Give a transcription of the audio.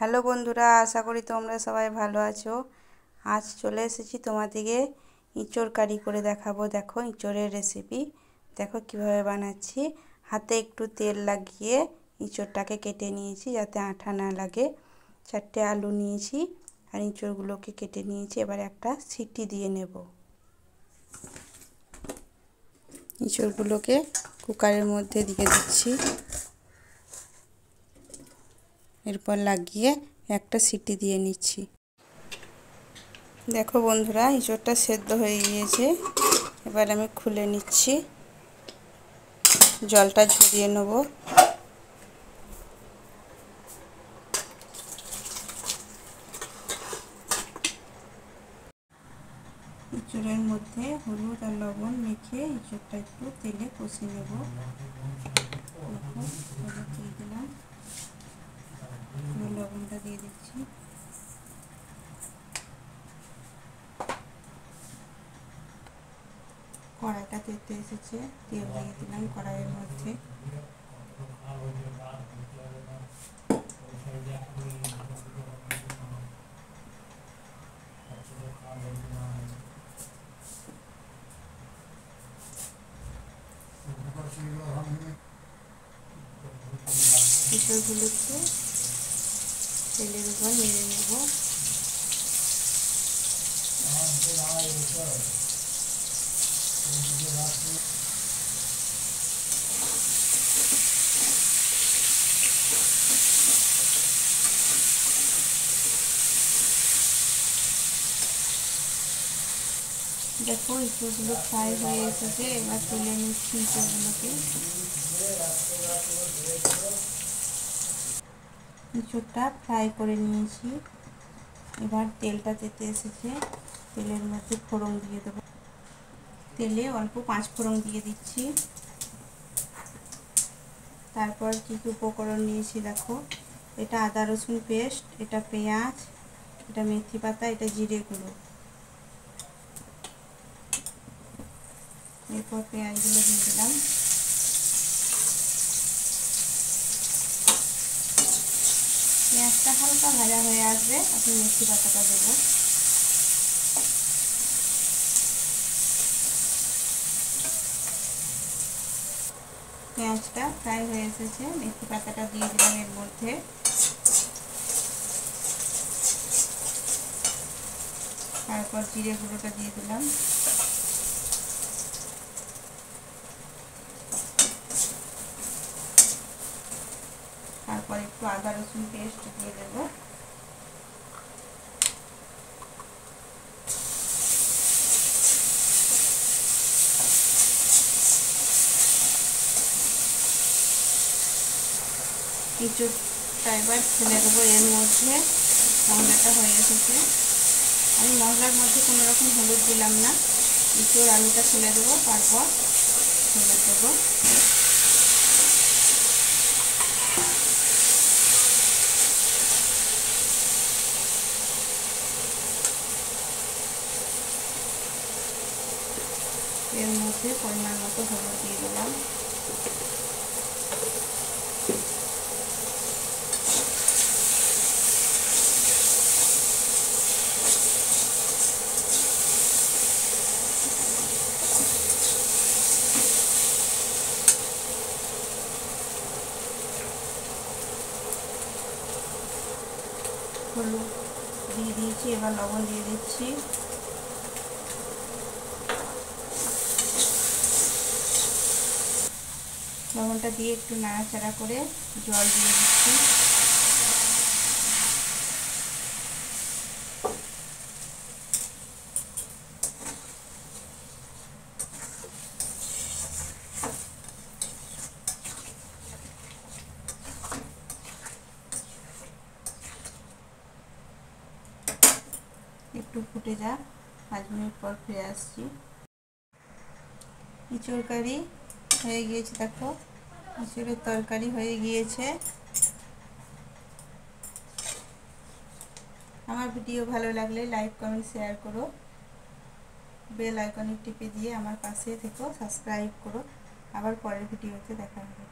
Hello বন্ধুরা, আশা করি তোমরা সবাই ভালো আছো। আজ চলে এসেছি তোমাদেরকে ইঁচড় কারি করে দেখাবো। দেখো ইঁচড়ের রেসিপি, দেখো কিভাবে বানাচ্ছি। হাতে একটু তেল লাগিয়ে ইঁচড়টাকে কেটে নিয়েছি যাতে আঠা না লাগে। 4টে আলু নিয়েছি আর ইঁচড়গুলোকে কেটে নিয়েছি। এবার একটা সিটি দিয়ে নেব। ইঁচড়গুলোকে কুকারের মধ্যে দিয়ে দিচ্ছি। এরপর লাগিয়ে একটা সিটি দিয়ে নিচ্ছি। দেখো বন্ধুরা, ইঁচড়টা সেদ্ধ হয়ে গিয়েছে। এবার আমি খুলে নিচ্ছি, জলটা ঝরিয়ে নেব। ইঁচড়ের মধ্যে হলুদ আর লবণ মেখে ইঁচড়টা একটু তেলে কষে নেব। দেখো হলুদ দিয়ে দিলাম, লবণটা দিয়ে দিচ্ছি। কড়াইটা তেতে এসেছে, তেল দিয়ে দিলাম কড়াইয়ের মধ্যে। ইঁচড়গুলোকে তেলের উপর নেড়ে নেব। দেখো ইঁচড়গুলো ফ্রাই হয়ে এসেছে। এবার তুলে নিচ্ছি ইঁচড়গুলোকে। ইঁচড়টা ফ্রাই করে নিয়েছি। এবার তেলটা তেতে এসেছে, তেলের মধ্যে ফোড়ন দিয়ে দেবো। তেলে অল্প 5 ফোড়ন দিয়ে দিচ্ছি। তারপর কী কী উপকরণ নিয়েছি দেখো। এটা আদা রসুন পেস্ট, এটা পেঁয়াজ, এটা মেথি পাতা, এটা জিরে গুঁড়ো। এরপর পেঁয়াজগুলো দিয়ে দিলাম। পেঁয়াজটা হালকা ভাজা হয়ে আসবে, আপনি মেথি পাতাটা দেবো। পেঁয়াজটা ফ্রাই হয়ে এসেছে, মেথি পাতাটা দিয়ে দিলাম এর মধ্যে। তারপর জিরে গুঁড়োটা দিয়ে দিলাম। তারপর একটু আদা রসুন পেস্ট দিয়ে দেবো। ইঁচড়টা এবার ফেলে দেবো এর মধ্যে। মশলাটা হয়ে এসেছে। আমি মশলার মধ্যে কোনো রকম হলুদ দিলাম না। ইঁচড় আলুটা ফেলে দেবো, তারপর ফেলে দেবো। এর মধ্যে পরিমাণ মতো হলুদ দিয়ে দিলাম। হলুদ দিয়ে দিয়েছি, এবার লবণ দিয়ে দিচ্ছি। লবণটা দিয়ে একটু নাড়াচাড়া করে জল দিয়ে দিচ্ছি। একটু ফুটে যাক, 5 মিনিট পর ফিরে আসছি। ইঁচড় কারি হয়ে গিয়েছে, দেখো ইঁচড়ের তরকারি হয়ে গিয়েছে। আমার ভিডিও ভালো লাগলে লাইক কমেন্ট শেয়ার করো। বেল আইকনে টিপে দিয়ে আমার পাশে থেকো, সাবস্ক্রাইব করো। আবার পরের ভিডিওতে দেখা হবে।